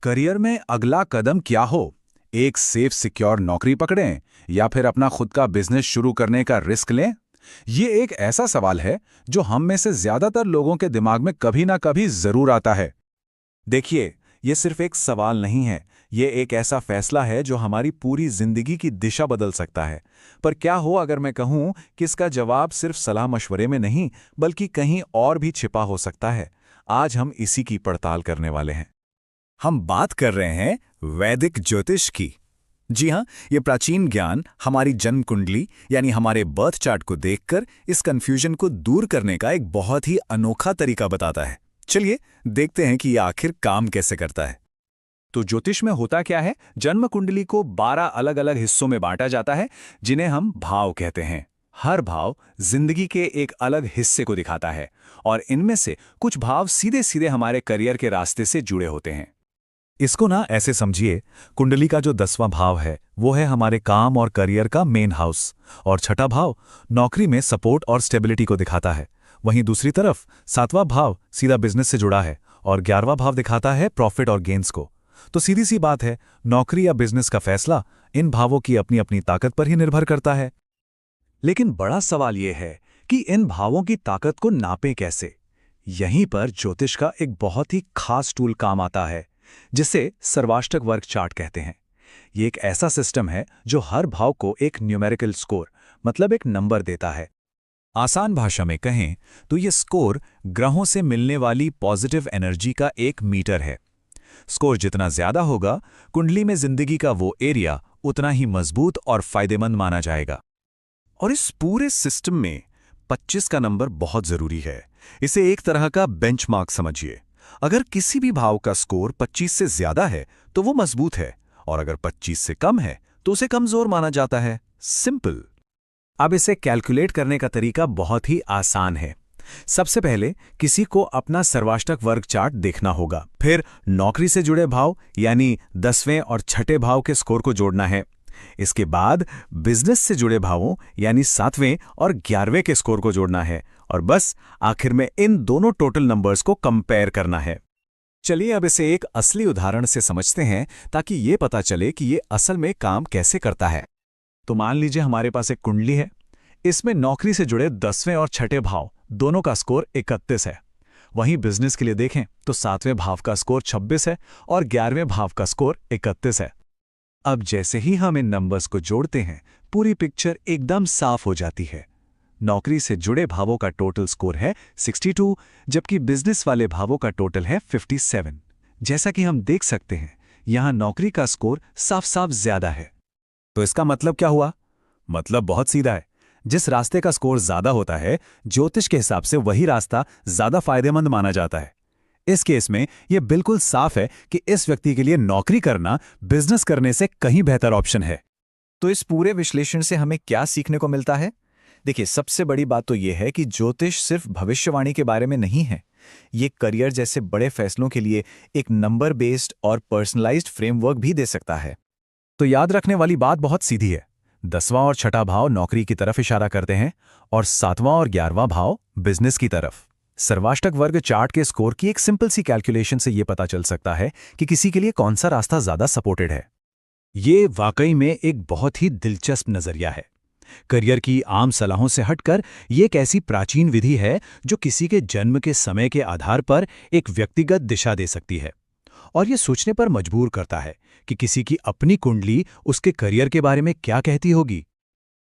Career में अगला कदम क्या हो? एक सेफ सिक्योर नौकरी पकड़ें या फिर अपना खुद का बिजनेस शुरू करने का रिस्क लें? ये एक ऐसा सवाल है जो हम में से ज्यादातर लोगों के दिमाग में कभी ना कभी जरूर आता है। देखिए, ये सिर्फ एक सवाल नहीं है, ये एक ऐसा फैसला है जो हमारी पूरी जिंदगी की दिशा बदल सकता है। पर क्या हो अगर मैं कहूं कि इसका जवाब सिर्फ सलाह मशवरे में नहीं, बल्कि कहीं और भी छिपा हो सकता है। आज हम इसी की पड़ताल करने वाले हैं। हम बात कर रहे हैं वैदिक ज्योतिष की। जी हाँ, ये प्राचीन ज्ञान हमारी जन्म कुंडली यानी हमारे बर्थ चार्ट को देखकर इस कंफ्यूजन को दूर करने का एक बहुत ही अनोखा तरीका बताता है। चलिए देखते हैं कि ये आखिर काम कैसे करता है। तो ज्योतिष में होता क्या है? जन्म कुंडली को 12 अलग अलग हिस्सों में बांटा जाता है, जिन्हें हम भाव कहते हैं। हर भाव जिंदगी के एक अलग हिस्से को दिखाता है और इनमें से कुछ भाव सीधे सीधे हमारे करियर के रास्ते से जुड़े होते हैं। इसको ना ऐसे समझिए, कुंडली का जो 10वां भाव है वो है हमारे काम और करियर का मेन हाउस, और छठा भाव नौकरी में सपोर्ट और स्टेबिलिटी को दिखाता है। वहीं दूसरी तरफ 7वां भाव सीधा बिजनेस से जुड़ा है और 11वां भाव दिखाता है प्रॉफिट और गेन्स को। तो सीधी सी बात है, नौकरी या बिजनेस का फैसला इन भावों की अपनी अपनी ताकत पर ही निर्भर करता है। लेकिन बड़ा सवाल यह है कि इन भावों की ताकत को नापें कैसे? यहीं पर ज्योतिष का एक बहुत ही खास टूल काम आता है, जिसे सर्वाष्टक वर्ग चार्ट कहते हैं। ये एक ऐसा सिस्टम है जो हर भाव को एक न्यूमेरिकल स्कोर, मतलब एक नंबर देता है। आसान भाषा में कहें तो ये स्कोर ग्रहों से मिलने वाली पॉजिटिव एनर्जी का एक मीटर है। स्कोर जितना ज्यादा होगा, कुंडली में जिंदगी का वो एरिया उतना ही मजबूत और फायदेमंद माना जाएगा। और इस पूरे सिस्टम में 25 का नंबर बहुत जरूरी है। इसे एक तरह का बेंचमार्क समझिए। अगर किसी भी भाव का स्कोर 25 से ज्यादा है तो वो मजबूत है, और अगर 25 से कम है तो उसे कमजोर माना जाता है। सिंपल। अब इसे कैलकुलेट करने का तरीका बहुत ही आसान है। सबसे पहले किसी को अपना सर्वाष्टक वर्ग चार्ट देखना होगा। फिर नौकरी से जुड़े भाव यानी 10वें और छठे भाव के स्कोर को जोड़ना है। इसके बाद बिजनेस से जुड़े भावों यानी 7वें और 11वें के स्कोर को जोड़ना है, और बस आखिर में इन दोनों टोटल नंबर्स को कंपेयर करना है। चलिए अब इसे एक असली उदाहरण से समझते हैं, ताकि ये पता चले कि ये असल में काम कैसे करता है। तो मान लीजिए हमारे पास एक कुंडली है। इसमें नौकरी से जुड़े 10वें और छठे भाव दोनों का स्कोर 31 है। वहीं बिजनेस के लिए देखें तो 7वें भाव का स्कोर 26 है और 11वें भाव का स्कोर 31 है। अब जैसे ही हम इन नंबर्स को जोड़ते हैं, पूरी पिक्चर एकदम साफ हो जाती है। नौकरी से जुड़े भावों का टोटल स्कोर है 62, जबकि बिजनेस वाले भावों का टोटल है 57। जैसा कि हम देख सकते हैं, यहां नौकरी का स्कोर साफ साफ ज्यादा है। तो इसका मतलब क्या हुआ? मतलब बहुत सीधा है। जिस रास्ते का स्कोर ज्यादा होता है, ज्योतिष के हिसाब से वही रास्ता ज्यादा फायदेमंद माना जाता है। इस केस में यह बिल्कुल साफ है कि इस व्यक्ति के लिए नौकरी करना बिजनेस करने से कहीं बेहतर ऑप्शन है। तो इस पूरे विश्लेषण से हमें क्या सीखने को मिलता है? देखिए, सबसे बड़ी बात तो यह है कि ज्योतिष सिर्फ भविष्यवाणी के बारे में नहीं है। ये करियर जैसे बड़े फैसलों के लिए एक नंबर बेस्ड और पर्सनलाइज्ड फ्रेमवर्क भी दे सकता है। तो याद रखने वाली बात बहुत सीधी है। 10वां और छठा भाव नौकरी की तरफ इशारा करते हैं और 7वां और 11वां भाव बिजनेस की तरफ। सर्वाष्टक वर्ग चार्ट के स्कोर की एक सिंपल सी कैलकुलेशन से यह पता चल सकता है कि किसी के लिए कौन सा रास्ता ज्यादा सपोर्टेड है। ये वाकई में एक बहुत ही दिलचस्प नजरिया है। करियर की आम सलाहों से हटकर ये एक ऐसी प्राचीन विधि है जो किसी के जन्म के समय के आधार पर एक व्यक्तिगत दिशा दे सकती है, और ये सोचने पर मजबूर करता है कि किसी की अपनी कुंडली उसके करियर के बारे में क्या कहती होगी।